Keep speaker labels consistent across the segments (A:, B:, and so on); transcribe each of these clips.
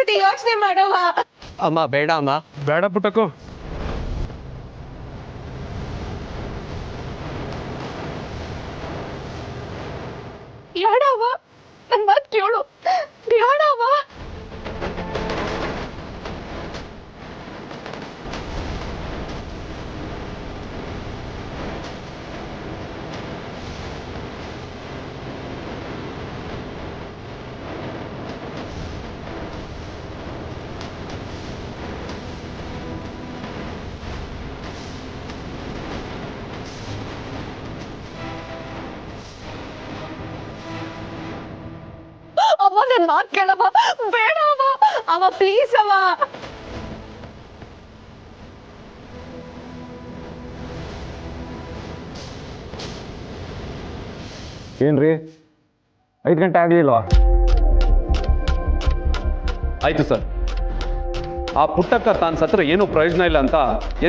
A: ಒಂದ್ಸತಿ ಯೋಚನೆ ಮಾಡವ.
B: ಅಮ್ಮ ಬೇಡ ಅಮ್ಮ.
C: ಬೇಡ ಪುಟ್ಟಕ್ಕೋ.
A: ಬೇಡವ, ನನ್ ಮಾತು ಕೇಳು. ಬೇಡವ. ಅವ ನನ್ ಮಾತು ಕೇಳವ. ಬೇಡವ ಅವ, ಪ್ಲೀಸ್ ಅವ.
C: ಏನ್ರಿ 5 ಗಂಟೆ ಆಗಲಿಲ್ವಾ?
D: ಆಯಿತು ಸರ್. ಆ ಪುಟ್ಟಕ್ಕ ತಾನು ಸತ್ರ ಏನೂ ಪ್ರಯೋಜನ ಇಲ್ಲ ಅಂತ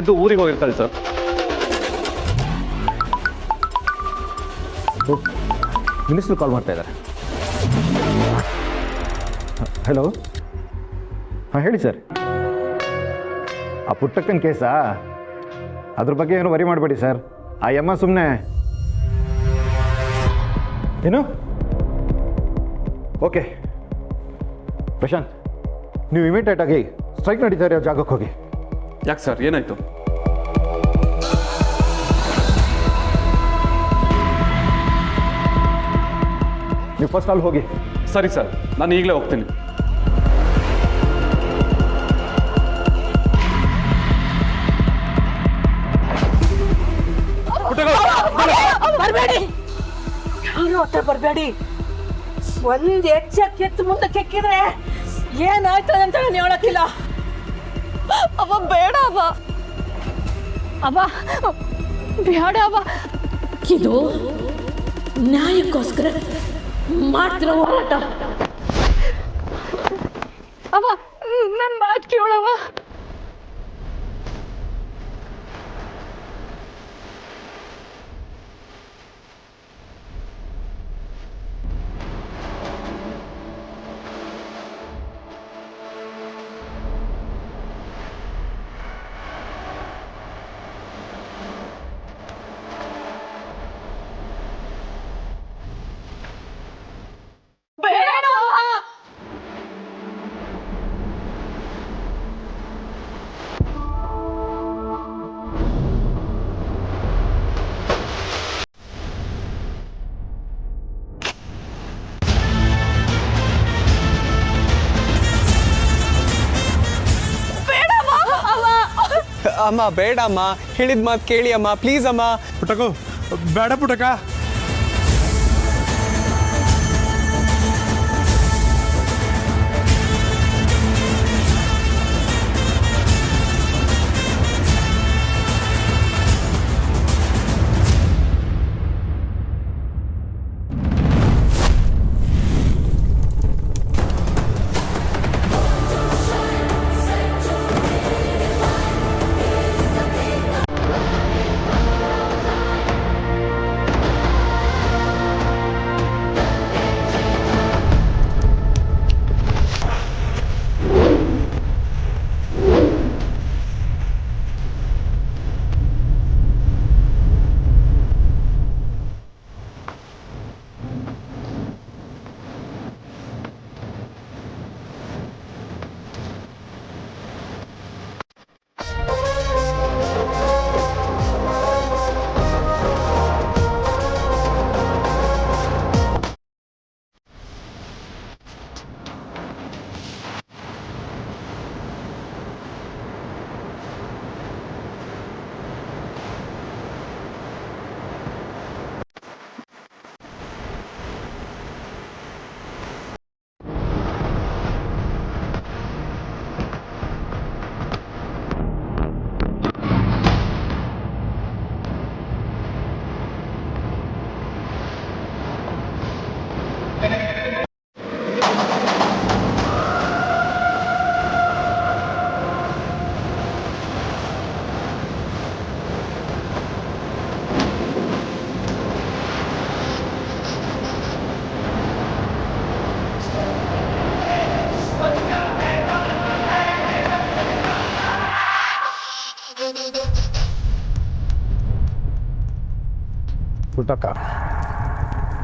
D: ಎದ್ದು ಊರಿಗೆ ಹೋಗಿರ್ತಾಳೆ ಸರ್.
C: ಮಿನಿಸ್ಟ್ರು ಕಾಲ್ ಮಾಡ್ತಾ ಇದ್ದಾರೆ. ಹಲೋ, ಹಾಂ ಹೇಳಿ ಸರ್. ಆ ಪುಟ್ಟಕ್ಕನ ಕೇಸಾ? ಅದ್ರ ಬಗ್ಗೆ ಏನು ವರಿ ಮಾಡಬೇಡಿ ಸರ್. ಆ ಯಮ್ಮ ಸುಮ್ಮನೆ ಏನು. ಓಕೆ ಪ್ರಶಾಂತ್, ನೀವು ಇಮಿಡಿಯೇಟ್ ಆಗಿ ಸ್ಟ್ರೈಕ್ ನಡೀತಾ ಇರೋ ಜಾಗಕ್ಕೆ ಹೋಗಿ.
D: ಯಾಕೆ ಸರ್, ಏನಾಯಿತು?
C: ನೀವು ಫಸ್ಟ್ ಅಲ್ಲಿ ಹೋಗಿ.
D: ಸರಿ ಸರ್, ನಾನು ಈಗಲೇ ಹೋಗ್ತೀನಿ.
A: ಬರ್ಬೇಡಿ, ಯಾರು ಹತ್ರ ಬರ್ಬೇಡಿ. ಒಂದ್ ಎಚ್ಚೆತ್ತು ಮುಂದಕ್ಕೆ ಕೆಕ್ಕಿದ್ರೆ ಏನಾಯ್ತದೆ ಅಂತ ನಾನು ಹೇಳಕ್ಕಿಲ್ಲ. ಅವ ಬೇಡ ಅವ. ಅವ ಬೇಡ ಅವ. ಇದು ನ್ಯಾಯಕ್ಕೋಸ್ಕರ ಮಾಡ್ತಿರೋ ಹೋರಾಟ. ಅವ ನನ್ ಮಾತು ಕೇಳವ.
B: ಅಮ್ಮ ಬೇಡ ಅಮ್ಮ, ಹೇಳಿದ ಮಾತು ಕೇಳಿ ಅಮ್ಮ, ಪ್ಲೀಸ್ ಅಮ್ಮ.
C: ಪುಟ್ಟಕ್ಕೋ ಬೇಡ ಪುಟ್ಟಕ್ಕ.
E: ಪುಟ್ಟಕ್ಕ,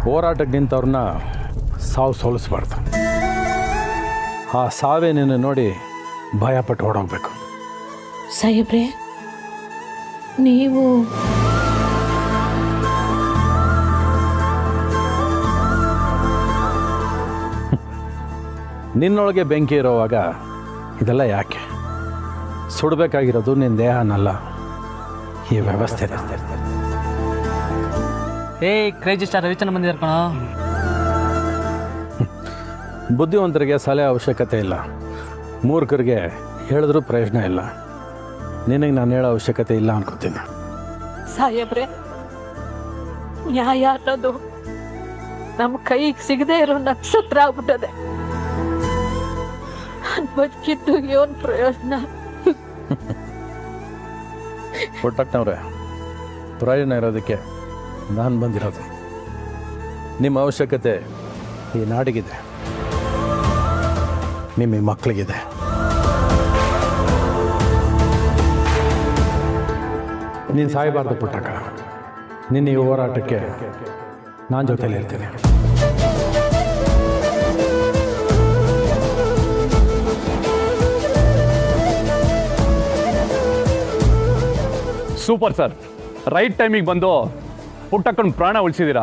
E: ಹೋರಾಟಕ್ಕೆ ನಿಂತವ್ರನ್ನ ಸಾವು ಸೋಲಿಸ್ಬಾರ್ದು. ಆ ಸಾವೇ ನಿನ್ನ ನೋಡಿ ಭಯಪಟ್ಟು ಓಡೋಗ್ಬೇಕು.
F: ಸಾಹೇಬ್ರೆ, ನೀವು
E: ನಿನ್ನೊಳಗೆ ಬೆಂಕಿ ಇರೋವಾಗ ಇದೆಲ್ಲ ಯಾಕೆ? ಸುಡಬೇಕಾಗಿರೋದು ನಿನ್ನ ದೇಹನಲ್ಲ, ಈ ವ್ಯವಸ್ಥೆ.
G: ಕ್ರೇಜಿ ಸ್ಟಾರ್ ರವಿಚಂದ್ರ ಬಂದಿದ್ದಾರೆ ಕಣ.
E: ಬುದ್ಧಿವಂತರಿಗೆ ಸಲಹೆ ಅವಶ್ಯಕತೆ ಇಲ್ಲ, ಮೂರ್ಖರಿಗೆ ಹೇಳಿದ್ರೂ ಪ್ರಯೋಜನ ಇಲ್ಲ. ನಿನಗೆ ನಾನು ಹೇಳೋ ಅವಶ್ಯಕತೆ ಇಲ್ಲ ಅನ್ಕೋತೀನಿ.
F: ಸಾಹೇಬ್ರೆ, ನ್ಯಾಯ ಅನ್ನೋದು ನಮ್ಮ ಕೈಗೆ ಸಿಗದೆ ಇರೋ ನಕ್ಷತ್ರ ಆಗ್ಬಿಟ್ಟದೆ. ಬದುಕಿದ್ದು ಏನು ಪ್ರಯೋಜನ?
E: ಪುಟ್ಟಕ್ಕನವ್ರೆ, ಪ್ರಯೋಜನ ಇರೋದಕ್ಕೆ ನಾನು ಬಂದಿರೋದು. ನಿಮ್ಮ ಅವಶ್ಯಕತೆ ಈ ನಾಡಿಗಿದೆ, ನಿಮ್ಮ ಈ ಮಕ್ಕಳಿಗಿದೆ. ನೀನು ಸಾಯಬಾರ್ದು ಪುಟ್ಟಕ್ಕ. ನಿನ್ನ ಈ ಹೋರಾಟಕ್ಕೆ ನಾನು ಜೊತೆಲಿ ಇರ್ತೀನಿ.
D: ಸೂಪರ್ ಸರ್, ರೈಟ್ ಟೈಮಿಗೆ ಬಂದು ಪುಟ್ಟಕ್ಕನ ಪ್ರಾಣ ಉಳಿಸಿದ್ದೀರಾ.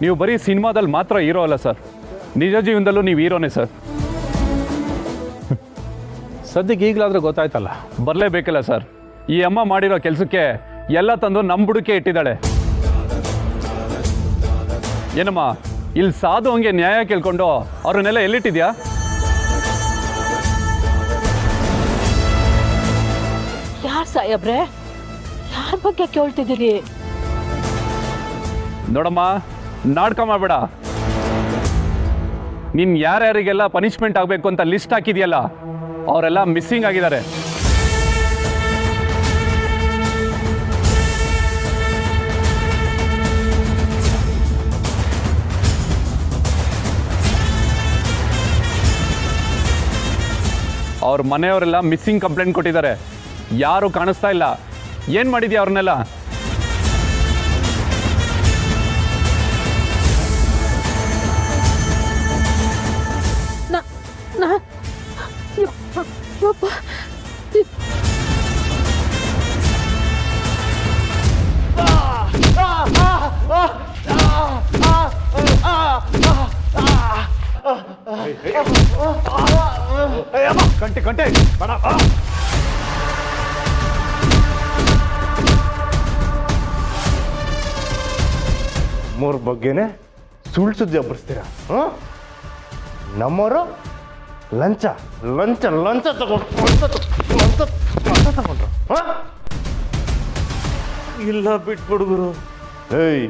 D: ನೀವು ಬರೀ ಸಿನಿಮಾದಲ್ಲಿ ಮಾತ್ರ ಹೀರೋ ಅಲ್ಲ ಸರ್, ನಿಜ ಜೀವನದಲ್ಲೂ ನೀವು ಹೀರೋನೇ ಸರ್.
E: ಸದ್ಯಕ್ಕೆ ಈಗಲಾದರೂ ಗೊತ್ತಾಯ್ತಲ್ಲ.
D: ಬರಲೇಬೇಕಲ್ಲ ಸರ್, ಈ ಅಮ್ಮ ಮಾಡಿರೋ ಕೆಲಸಕ್ಕೆ ಎಲ್ಲ ತಂದು ನಮ್ಮ ಬುಡಕ್ಕೆ ಇಟ್ಟಿದ್ದಾಳೆ. ಏನಮ್ಮ, ಇಲ್ಲಿ ಸಾಧು ಹಂಗೆ ನ್ಯಾಯ ಕೇಳ್ಕೊಂಡು ಅವ್ರನ್ನೆಲ್ಲ ಎಲ್ಲಿಟ್ಟಿದ್ಯಾ?
F: ಯಾರು ಸಾಹೇಬ್ರೆ? ಯಾರ ಬಗ್ಗೆ ಕೇಳ್ತಿದ್ದೀರಿ?
D: ನೋಡಮ್ಮ, ನಾಟಕ ಮಾಡಬೇಡ. ನೀನು ಯಾರ್ಯಾರಿಗೆಲ್ಲ ಪನಿಷ್ಮೆಂಟ್ ಆಗಬೇಕು ಅಂತ ಲಿಸ್ಟ್ ಹಾಕಿದ್ಯಲ್ಲ, ಅವರೆಲ್ಲ ಮಿಸ್ಸಿಂಗ್ ಆಗಿದ್ದಾರೆ. ಅವ್ರ ಮನೆಯವರೆಲ್ಲ ಮಿಸ್ಸಿಂಗ್ ಕಂಪ್ಲೇಂಟ್ ಕೊಟ್ಟಿದ್ದಾರೆ. ಯಾರು ಕಾಣಿಸ್ತಾ ಇಲ್ಲ. ಏನು ಮಾಡಿದ್ಯಾ ಅವ್ರನ್ನೆಲ್ಲ?
C: ಕಂಟೆ ಕಂಟೆ ಬೇಡ. ಮೂರ್ ಬಗ್ಗೆನೆ ಸುಳ್ಳು ಸುದ್ದಿ ಹಬ್ಬರಿಸ್ತೀರಾ? ನಮ್ಮವರು ಲಂಚ ಲಂಚ ಲಂಚ ತಗೊಂಡ್ರು. ಇಲ್ಲ ಬಿಟ್ಬಿಡುಗರು. ಏಯ್,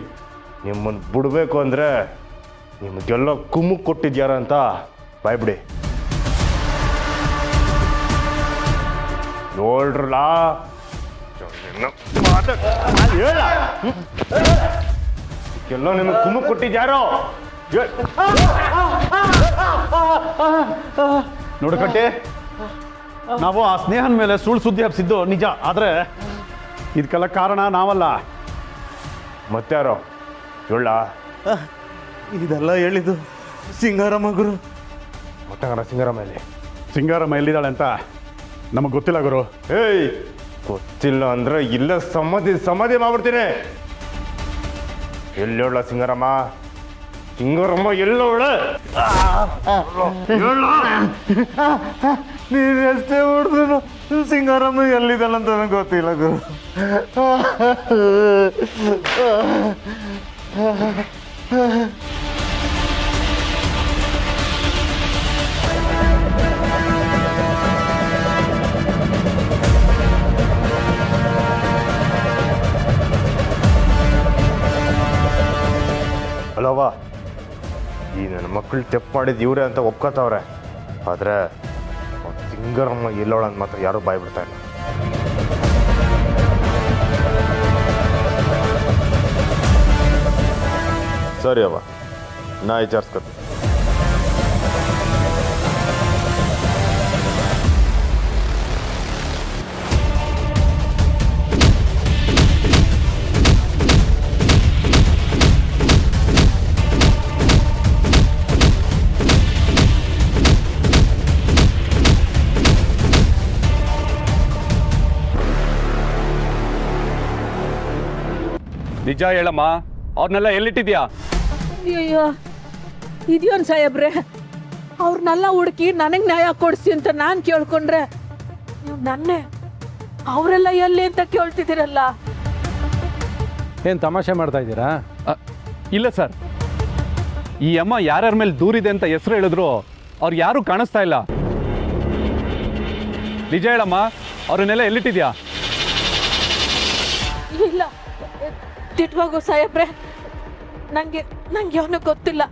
C: ನಿಮ್ಮನ್ನು ಬಿಡ್ಬೇಕು ಅಂದ್ರೆ ನಿಮಗೆಲ್ಲ ಕುಮ್ಮು ಕೊಟ್ಟಿದ್ಯಾರ ಅಂತ ಬಾಯ್ಬಿಡಿ. ನೋಡ್ರಲ್ಲ, ಎಲ್ಲ ನಿಮಗೆ ಕುಮ್ಮು ಕೊಟ್ಟಿದ್ಯಾರೋ?
H: ನೋಡಕಟ್ಟೆ, ನಾವು ಆ ಸ್ನೇಹನ ಮೇಲೆ ಸುಳ್ಳು ಸುದ್ದಿ ಹಬ್ಸಿದ್ದು ನಿಜ, ಆದರೆ ಇದಕ್ಕೆಲ್ಲ ಕಾರಣ ನಾವಲ್ಲ.
C: ಮತ್ತಾರೋ ಹೇಳ?
H: ಇದೆಲ್ಲ ಹೇಳಿದ್ದು ಸಿಂಗಾರಮ್ಮ ಗುರು.
C: ಮತ್ತಂಗಾರ ಸಿಂಗಾರಮ್ಮ ಇಲ್ಲಿ?
H: ಸಿಂಗಾರಮ್ಮ ಎಲ್ಲಿದ್ದಾಳೆ ಅಂತ ನಮಗೆ ಗೊತ್ತಿಲ್ಲ ಗುರು.
C: ಏಯ್, ಗೊತ್ತಿಲ್ಲ ಅಂದ್ರೆ ಇಲ್ಲ ಸಮಾಧಿ ಮಾಡ್ಬಿಡ್ತೀನಿ. ಎಲ್ಲೋಳ ಸಿಂಗಾರಮ್ಮ? ಸಿಂಗಾರಮ್ಮ ಎಲ್ಲೋಳ? ನೀನು ಎಷ್ಟೇ ಹೊಡೆದ್ರು ಸಿಂಗಾರಮ್ಮ ಎಲ್ಲಿದ್ದಾಳಂತ ನನಗೆ ಗೊತ್ತಿಲ್ಲ ಗುರು. ಅಲ್ಲವ್ವ, ಈ ನನ್ನ ಮಕ್ಕಳು ತೆಪ್ಪು ಮಾಡಿದ್ದು ಇವರೇ ಅಂತ ಒಪ್ಕೋತಾವ್ರೆ. ಆದರೆ ಸಿಂಗರಮ್ಮ ಎಲ್ಲೋಳ ಅಂತ ಮಾತ್ರ ಯಾರೂ ಬಾಯ್ ಬಿಡ್ತಾ ಇಲ್ಲ. ಸರಿ ಅವ್ವ, ನಾ ವಿಚಾರಿಸ್ಕೊತೀನಿ.
D: ನಿಜ ಹೇಳಮ್ಮ, ಅವ್ರನ್ನೆಲ್ಲ ಎಲ್ಲಿಟ್ಟಿದ್ಯಾ?
F: ಅಯ್ಯೋ ಇದ್ಯೋನ್ ಸಾಹೇಬ್ರೆ, ಅವ್ರನ್ನೆಲ್ಲ ಹುಡುಕಿ ನನಗೆ ನ್ಯಾಯ ಕೊಡಿಸಿ ಅಂತ ನಾನು ಕೇಳ್ಕೊಂಡ್ರೆ ನೀವು ನನ್ನೇ ಅವರೆಲ್ಲ ಎಲ್ಲಿ ಅಂತ ಕೇಳ್ತಿದ್ದೀರಲ್ಲ.
E: ಏನು ತಮಾಷೆ ಮಾಡ್ತಾ ಇದ್ದೀರಾ?
D: ಇಲ್ಲ ಸರ್, ಈ ಅಮ್ಮ ಯಾರ್ಯಾರ ಮೇಲೆ ದೂರಿದೆ ಅಂತ ಹೆಸರು ಹೇಳಿದ್ರು ಅವ್ರು ಯಾರೂ ಕಾಣಿಸ್ತಾ ಇಲ್ಲ. ನಿಜ ಹೇಳಮ್ಮ, ಅವ್ರನ್ನೆಲ್ಲ ಎಲ್ಲಿಟ್ಟಿದ್ಯಾ?
F: ಇಲ್ಲ ತಿಟ್ವಾಗು ಸಾಹೇಬ್ರೆ, ನಂಗೆ ಅವನು ಗೊತ್ತಿಲ್ಲ.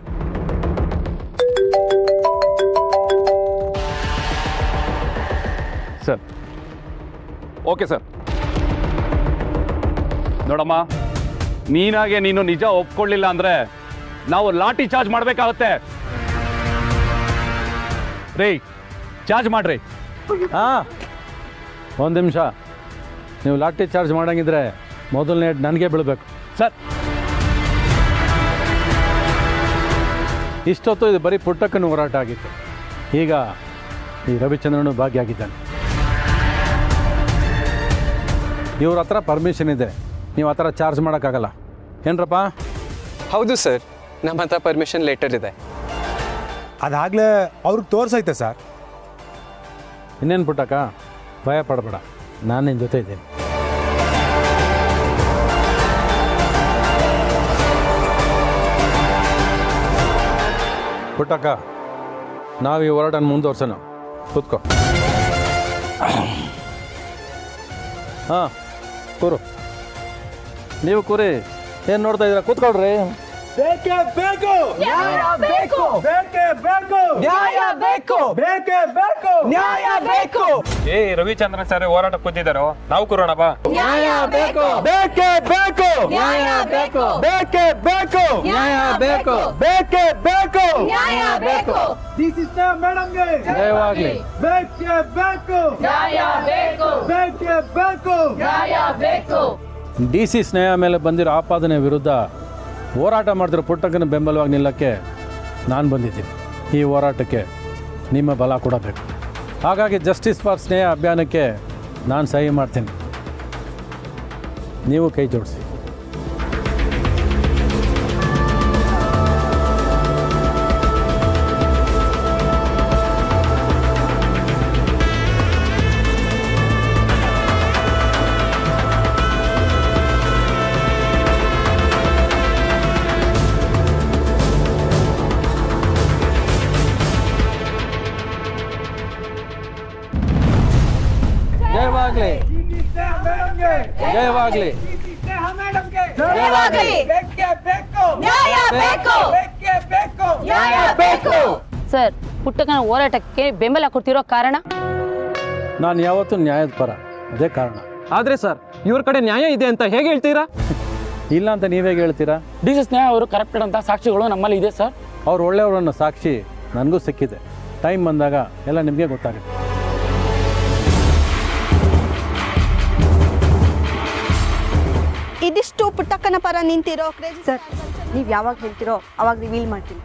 D: Sir okay sir. ನೋಡಮ್ಮ, ನೀನಾಗೆ ನೀನು ನಿಜ ಒಪ್ಕೊಳ್ಳಿಲ್ಲ ಅಂದ್ರೆ ನಾವು ಲಾಠಿ ಚಾರ್ಜ್ ಮಾಡಬೇಕಾಗುತ್ತೆ. ರೇ, ಚಾರ್ಜ್ ಮಾಡ್ರಿ.
E: ಹಾಂ, ಒಂದು ನಿಮಿಷ. ನೀವು ಲಾಠಿ ಚಾರ್ಜ್ ಮಾಡಂಗಿದ್ರೆ ಮೊದಲನೇ ನನಗೆ ಬೀಳಬೇಕು.
D: ಸರ್
E: ಇಷ್ಟೊತ್ತು ಇದು ಬರೀ ಪುಟ್ಟಕ್ಕನ ಹೋರಾಟ ಆಗಿತ್ತು. ಈಗ ಈ ರವಿಚಂದ್ರನು ಭಾಗಿಯಾಗಿದ್ದಾನೆ. ಇವ್ರ ಹತ್ರ ಪರ್ಮಿಷನ್ ಇದೆ, ನೀವು ಆ ಥರ ಚಾರ್ಜ್ ಮಾಡೋಕ್ಕಾಗಲ್ಲ. ಏನ್ರಪ್ಪ?
B: ಹೌದು ಸರ್, ನಮ್ಮ ಹತ್ರ ಪರ್ಮಿಷನ್ ಲೆಟರ್ ಇದೆ.
I: ಅದಾಗಲೇ ಅವ್ರಿಗೆ ತೋರ್ಸೈತೆ ಸರ್.
E: ಇನ್ನೇನು ಪುಟ್ಟಕ್ಕ, ಭಯ ಪಡಬೇಡ, ನಾನು ನಿನ್ನ ಜೊತೆ ಇದ್ದೀನಿ. ಪುಟ್ಟಕ್ಕ, ನಾವು ಈ ಹೋರಾಟನ ಮುಂದುವರ್ಸೋಣ. ಕೂತ್ಕೋ. ಹಾಂ, ಕೂರು. ನೀವು ಕೂರಿ. ಏನು ನೋಡ್ತಾ ಇದ್ದೀರಾ? ಕೂತ್ಕೊಳ್ರಿ.
I: ಬೇಕೇ ಬೇಕು, ನ್ಯಾಯ ಬೇಕು, ಬೇಕೇ ಬೇಕು, ನ್ಯಾಯ ಬೇಕು, ಬೇಕೇ ಬೇಕು, ನ್ಯಾಯ ಬೇಕು.
J: ಏ ರವಿಚಂದ್ರನ್ ಸರ್ ಹೋರಾಟ ಕೂತಿದ್ದಾರೋ, ನಾವು ಕೂರೋಣ ಬಾ.
I: ನ್ಯಾಯ ಬೇಕು, ಬೇಕೇ ಬೇಕು, ನ್ಯಾಯ ಬೇಕು, ಬೇಕೇ ಬೇಕು, ನ್ಯಾಯ ಬೇಕು, ಬೇಕೇ ಬೇಕು, ನ್ಯಾಯ ಬೇಕು. ಮೇಡಮ್ಗೆ
E: ಜಯವಾಗಲಿ.
I: ಬೇಕೇ ಬೇಕು, ನ್ಯಾಯ ಬೇಕು, ಬೇಕೇ ಬೇಕು, ನ್ಯಾಯ ಬೇಕು.
E: ಡಿ ಸಿ ಸ್ನೇಹ ಮೇಲೆ ಬಂದಿರೋ ಆಪಾದನೆ ವಿರುದ್ಧ ಹೋರಾಟ ಮಾಡಿದ್ರೆ ಪುಟ್ಟಕ್ಕನ ಬೆಂಬಲವಾಗಿ ನಿಲ್ಲಕ್ಕೆ ನಾನು ಬಂದಿದ್ದೀನಿ. ಈ ಹೋರಾಟಕ್ಕೆ ನಿಮ್ಮ ಬಲ ಕೊಡಬೇಕು. ಹಾಗಾಗಿ ಜಸ್ಟಿಸ್ ಫಾರ್ ಸ್ನೇಹ ಅಭಿಯಾನಕ್ಕೆ ನಾನು ಸಹಿ ಮಾಡ್ತೀನಿ. ನೀವು ಕೈ ಜೋಡಿಸಿ. ಜಯವಾಗಲಿ, ಜಯವಾಗಲಿ,
I: ಜಯವಾಗಲಿ. ಬೇಕೇ ಬೇಕು, ನ್ಯಾಯ ಬೇಕು, ಬೇಕೇ ಬೇಕು, ನ್ಯಾಯ ಬೇಕು.
K: ಸರ್, ಪುಟ್ಟಕ್ಕನ ಹೋರಾಟಕ್ಕೆ ಬೆಂಬಲ ಕೊಡ್ತಿರೋ ಕಾರಣ?
E: ನಾನು ಯಾವತ್ತೂ ನ್ಯಾಯದ ಪರ, ಅದೇ ಕಾರಣ.
B: ಆದರೆ ಸರ್, ಇವ್ರ ಕಡೆ ನ್ಯಾಯ ಇದೆ ಅಂತ ಹೇಗೆ ಹೇಳ್ತೀರಾ?
E: ಇಲ್ಲ ಅಂತ ನೀವೇ ಹೇಳ್ತೀರಾ?
G: ಡಿ ಸಿ ಸ್ನೇಹ ಅವರು ಕರಪ್ಟೆಡ್ ಅಂತ ಸಾಕ್ಷಿಗಳು ನಮ್ಮಲ್ಲಿ ಇದೆ ಸರ್.
E: ಅವ್ರು ಒಳ್ಳೆಯವರನ್ನು ಸಾಕ್ಷಿ ನನಗೂ ಸಿಕ್ಕಿದೆ. ಟೈಮ್ ಬಂದಾಗ ಎಲ್ಲ ನಿಮಗೆ ಗೊತ್ತಾಗುತ್ತೆ.
A: ಇದಿಷ್ಟು ಪುಟ್ಟಕ್ಕನ ಪರ ನಿಂತಿರೋ ಕ್ರೇಜಿ ಸರ್. ನೀವು ಯಾವಾಗ ಹೇಳ್ತಿರೋ ಅವಾಗ ರಿವೀಲ್ ಮಾಡ್ತೀನಿ.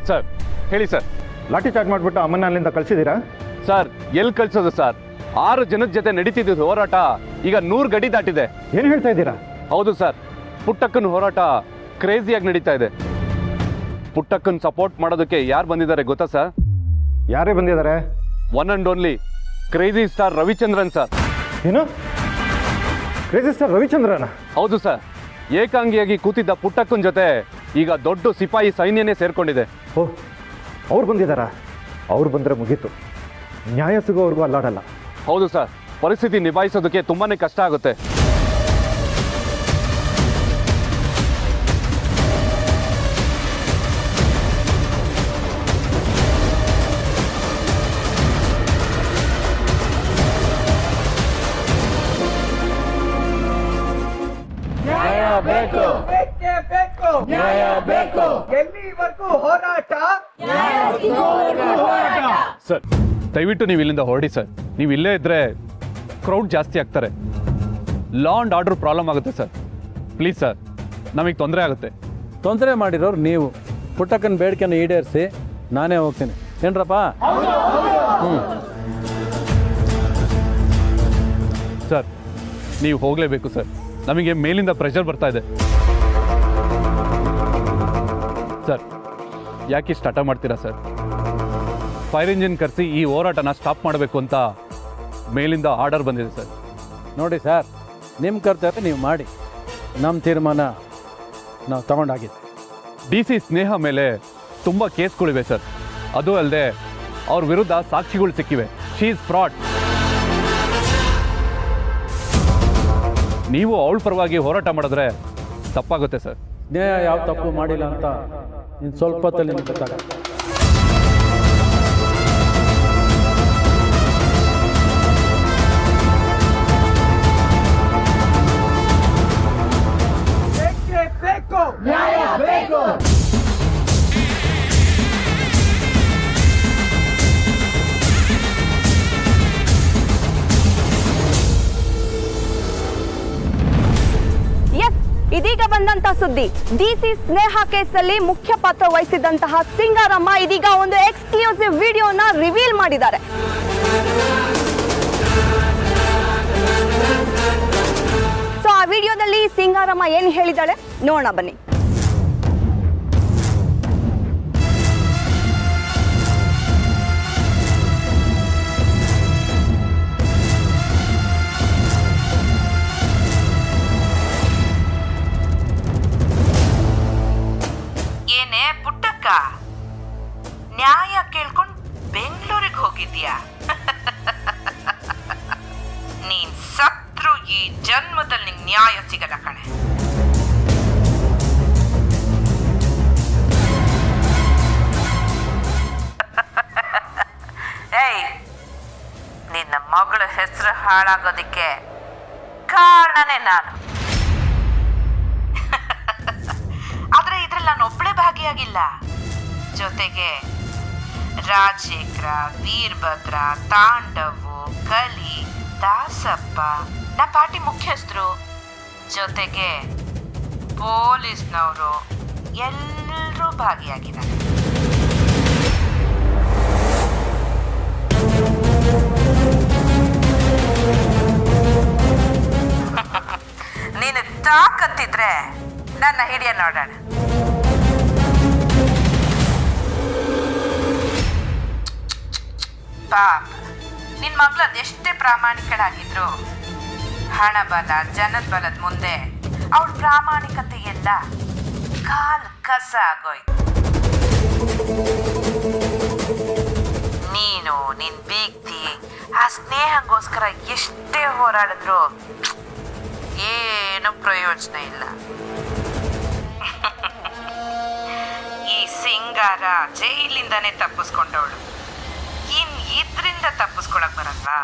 D: ಸರ್ ಹೇಳಿ ಸರ್.
C: ಲಾಠಿ ಚಾರ್ಜ್ ಮಾಡಿಬಿಟ್ಟು ಅಮ್ಮನ ಅಲ್ಲಿಂದ ಕಳಿಸಿದ್ದೀರಾ?
D: ಸರ್ ಎಲ್ಲಿ ಕಳ್ಸೋದು ಸರ್? 6 ಜನದ ಜೊತೆ ನಡೀತಿದ್ದು ಹೋರಾಟ ಈಗ 100 ಗಡಿ ದಾಟಿದೆ.
C: ಏನು ಹೇಳ್ತಾ ಇದ್ದೀರಾ?
D: ಹೌದು ಸರ್, ಪುಟ್ಟಕ್ಕನ ಹೋರಾಟ ಕ್ರೇಜಿಯಾಗಿ ನಡೀತಾ ಇದೆ. ಪುಟ್ಟಕ್ಕನ್ ಸಪೋರ್ಟ್ ಮಾಡೋದಕ್ಕೆ ಯಾರು ಬಂದಿದ್ದಾರೆ ಗೊತ್ತಾ ಸರ್?
C: ಯಾರೇ ಬಂದಿದ್ದಾರೆ?
D: One and only crazy star Ravichandran sir.
C: ಏನು, ಕ್ರೇಜಿ ಸ್ಟಾರ್ ರವಿಚಂದ್ರನ?
D: ಹೌದು ಸರ್, ಏಕಾಂಗಿಯಾಗಿ ಕೂತಿದ್ದ ಪುಟ್ಟಕ್ಕನ ಜೊತೆ ಈಗ ದೊಡ್ಡ ಸಿಪಾಯಿ ಸೈನ್ಯನೇ ಸೇರ್ಕೊಂಡಿದೆ.
C: ಓಹ್, ಅವ್ರು ಬಂದಿದ್ದಾರಾ? ಅವ್ರು ಬಂದರೆ ಮುಗೀತು, ನ್ಯಾಯ ಸಿಗೋವರೆಗೂ ಅಲ್ಲಾಡಲ್ಲ.
D: ಹೌದು ಸರ್, ಪರಿಸ್ಥಿತಿ ನಿಭಾಯಿಸೋದಕ್ಕೆ ತುಂಬಾನೇ ಕಷ್ಟ ಆಗುತ್ತೆ.
I: ಎಲ್ಲಿವರೆಗೂ ಹೋರಾಟ?
D: ಸರ್ ದಯವಿಟ್ಟು ನೀವು ಇಲ್ಲಿಂದ ಹೊರಡಿ ಸರ್. ನೀವು ಇಲ್ಲೇ ಇದ್ದರೆ ಕ್ರೌಡ್ ಜಾಸ್ತಿ ಆಗ್ತಾರೆ, ಲಾ ಆ್ಯಂಡ್ ಆರ್ಡರ್ ಪ್ರಾಬ್ಲಮ್ ಆಗುತ್ತೆ ಸರ್. ಪ್ಲೀಸ್ ಸರ್, ನಮಗೆ ತೊಂದರೆ ಆಗುತ್ತೆ.
E: ತೊಂದರೆ ಮಾಡಿರೋರು ನೀವು. ಪುಟ್ಟಕ್ಕನ ಬೇಡಿಕೆನ ಈಡೇರಿಸಿ ನಾನೇ ಹೋಗ್ತೀನಿ. ಏನ್ರಪ್ಪ?
D: ಸರ್ ನೀವು ಹೋಗಲೇಬೇಕು ಸರ್, ನಮಗೆ ಮೇಲಿಂದ ಪ್ರೆಷರ್ ಬರ್ತಾ ಇದೆ. ಸರ್ ಯಾಕೆ ಇಷ್ಟು ಹಠ ಮಾಡ್ತೀರಾ ಸರ್? ಫೈರ್ ಇಂಜಿನ್ ಕರೆಸಿ ಈ ಹೋರಾಟನ ಸ್ಟಾಪ್ ಮಾಡಬೇಕು ಅಂತ ಮೇಲಿಂದ ಆರ್ಡರ್ ಬಂದಿದೆ ಸರ್.
E: ನೋಡಿ ಸರ್, ನಿಮ್ಮ ಕರ್ತವ್ಯ ನೀವು ಮಾಡಿ, ನಮ್ಮ ತೀರ್ಮಾನ ನಾವು ತಗೊಂಡಾಗಿದೆ.
D: DC ಸ್ನೇಹ ಮೇಲೆ ತುಂಬ ಕೇಸ್ಗಳಿವೆ ಸರ್. ಅದು ಅಲ್ಲದೆ ಅವ್ರ ವಿರುದ್ಧ ಸಾಕ್ಷಿಗಳು ಸಿಕ್ಕಿವೆ. She is fraud. ನೀವು ಅವಳ ಪರವಾಗಿ ಹೋರಾಟ ಮಾಡಿದ್ರೆ ತಪ್ಪಾಗುತ್ತೆ ಸರ್.
E: ನ್ಯಾಯ ಯಾವ ತಪ್ಪು ಮಾಡಿಲ್ಲ ಅಂತ ಇನ್ನು ಸ್ವಲ್ಪ ಹೊತ್ತಲ್ಲಿ ನಿಮ್ಗೆ ಗೊತ್ತಾಗುತ್ತೆ.
I: ನ್ಯಾಯ ಬೇಕು.
A: ಎಸ್, ಇದೀಗ ಬಂದಂತ ಸುದ್ದಿ. DC ಸ್ನೇಹ ಕೇಸಲ್ಲಿ ಮುಖ್ಯ ಪಾತ್ರ ವಹಿಸಿದಂತಹ ಸಿಂಗಾರಮ್ಮ ಇದೀಗ ಒಂದು ಎಕ್ಸ್ಕ್ಲೂಸಿವ್ ವಿಡಿಯೋನ ರಿವೀಲ್ ಮಾಡಿದ್ದಾರೆ. ಸೊ ಆ ವಿಡಿಯೋದಲ್ಲಿ ಸಿಂಗಾರಮ್ಮ ಏನು ಹೇಳಿದಾಳೆ ನೋಡೋಣ ಬನ್ನಿ.
F: ಏನೇ ಪುಟ್ಟಕ್ಕ, ನ್ಯಾಯ ಕೇಳ್ಕೊಂಡು ಬೆಂಗಳೂರಿಗೆ ಹೋಗಿದ್ಯಾ? ನೀನ್ ಸತ್ರು ಈ ಜನ್ಮದಲ್ಲಿ ನಿಂಗೆ ನ್ಯಾಯ ಸಿಗಲ್ಲ ಕಣೆ. ಏಯ್, ನಿನ್ನ ಮಗಳ ಹೆಸರು ಹಾಳಾಗೋದಿಕ್ಕೆ ಕಾರಣನೇ ನಾನು. ಆದ್ರೆ ಇದ್ರಲ್ಲಿ ನಾನು ಒಬ್ಬಳೇ ಭಾಗಿಯಾಗಿಲ್ಲ. ಜೊತೆಗೆ ರಾಜಶೇಖರ, ವೀರಭದ್ರ, ತಾಂಡವು, ಕಲಿ, ದಾಸಪ್ಪ, ನಾ ಪಾರ್ಟಿ ಮುಖ್ಯಸ್ಥರು, ಜೊತೆಗೆ ಪೊಲೀಸ್ನವರು ಎಲ್ಲರೂ ಭಾಗಿಯಾಗಿದ್ದಾರೆ. ನೀನು ತಾಕತ್ತಿದ್ರೆ ನನ್ನ ಹಿಡಿಯ ನೋಡೋಣ. ಪಾಪ, ನಿನ್ ಮಗಳು ಅದೆಷ್ಟೇ ಪ್ರಾಮಾಣಿಕಳಾಗಿದ್ರು ಹಣ ಬಲ, ಜನದ ಬಲದ ಮುಂದೆ ಅವಳ ಪ್ರಾಮಾಣಿಕತೆ ಎಲ್ಲ ಕಾಲ್ ಕಸ ಆಗೋಯ್ತು. ನೀನು ನಿನ್ ಬೀಗ್ತಿ ಆ ಸ್ನೇಹಕ್ಕೋಸ್ಕರ ಎಷ್ಟೇ ಹೋರಾಡಿದ್ರು ಏನು ಪ್ರಯೋಜನ ಇಲ್ಲ. ಈ ಸಿಂಗಾರ ಜೈಲಿಂದಾನೇ ತಪ್ಪಿಸ್ಕೊಂಡವಳು, ಇದ್ರಿಂದ ತಪ್ಪಿಸ್ಕೊಳಕ್ ಬರಲ್ವಾ?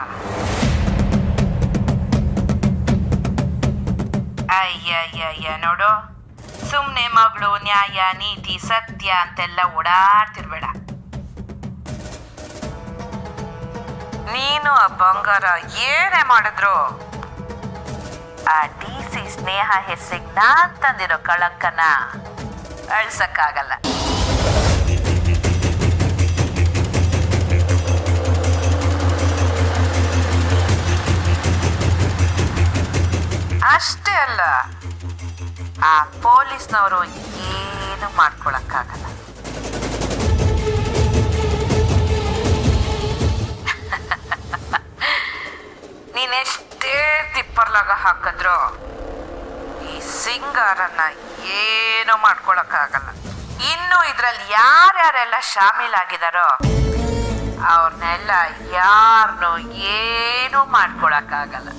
F: ಅಯ್ಯ ನೋಡು, ಸುಮ್ನೆ ಮಗಳು ನ್ಯಾಯ, ನೀತಿ, ಸತ್ಯ ಅಂತೆಲ್ಲ ಓಡಾಡ್ತಿರ್ಬೇಡ. ನೀನು ಆ ಬಂಗಾರ ಏನೇ ಮಾಡಿದ್ರು ಆ DC ಸ್ನೇಹ ಹೆಸರಿಗೆ ನಾನ್ ತಂದಿರೋ ಕಳಂಕನ ಅಳ್ಸಕ್ಕಾಗಲ್ಲ. ಅಷ್ಟೇ ಅಲ್ಲ, ಆ ಪೊಲೀಸ್ನವರು ಏನು ಮಾಡ್ಕೊಳಕ್ಕಾಗಲ್ಲ. ನೀನೆಷ್ಟೇ ತಿಪ್ಪರ್ಲಾಗ ಹಾಕಿದ್ರು ಈ ಸಿಂಗಾರನ್ನ ಏನು ಮಾಡ್ಕೊಳಕ್ಕಾಗಲ್ಲ. ಇನ್ನು ಇದ್ರಲ್ಲಿ ಯಾರ್ಯಾರೆಲ್ಲ ಶಾಮೀಲಾಗಿದಾರೋ ಅವ್ರನ್ನೆಲ್ಲ ಯಾರನ್ನೂ ಏನು ಮಾಡ್ಕೊಳಕ್ಕಾಗಲ್ಲ.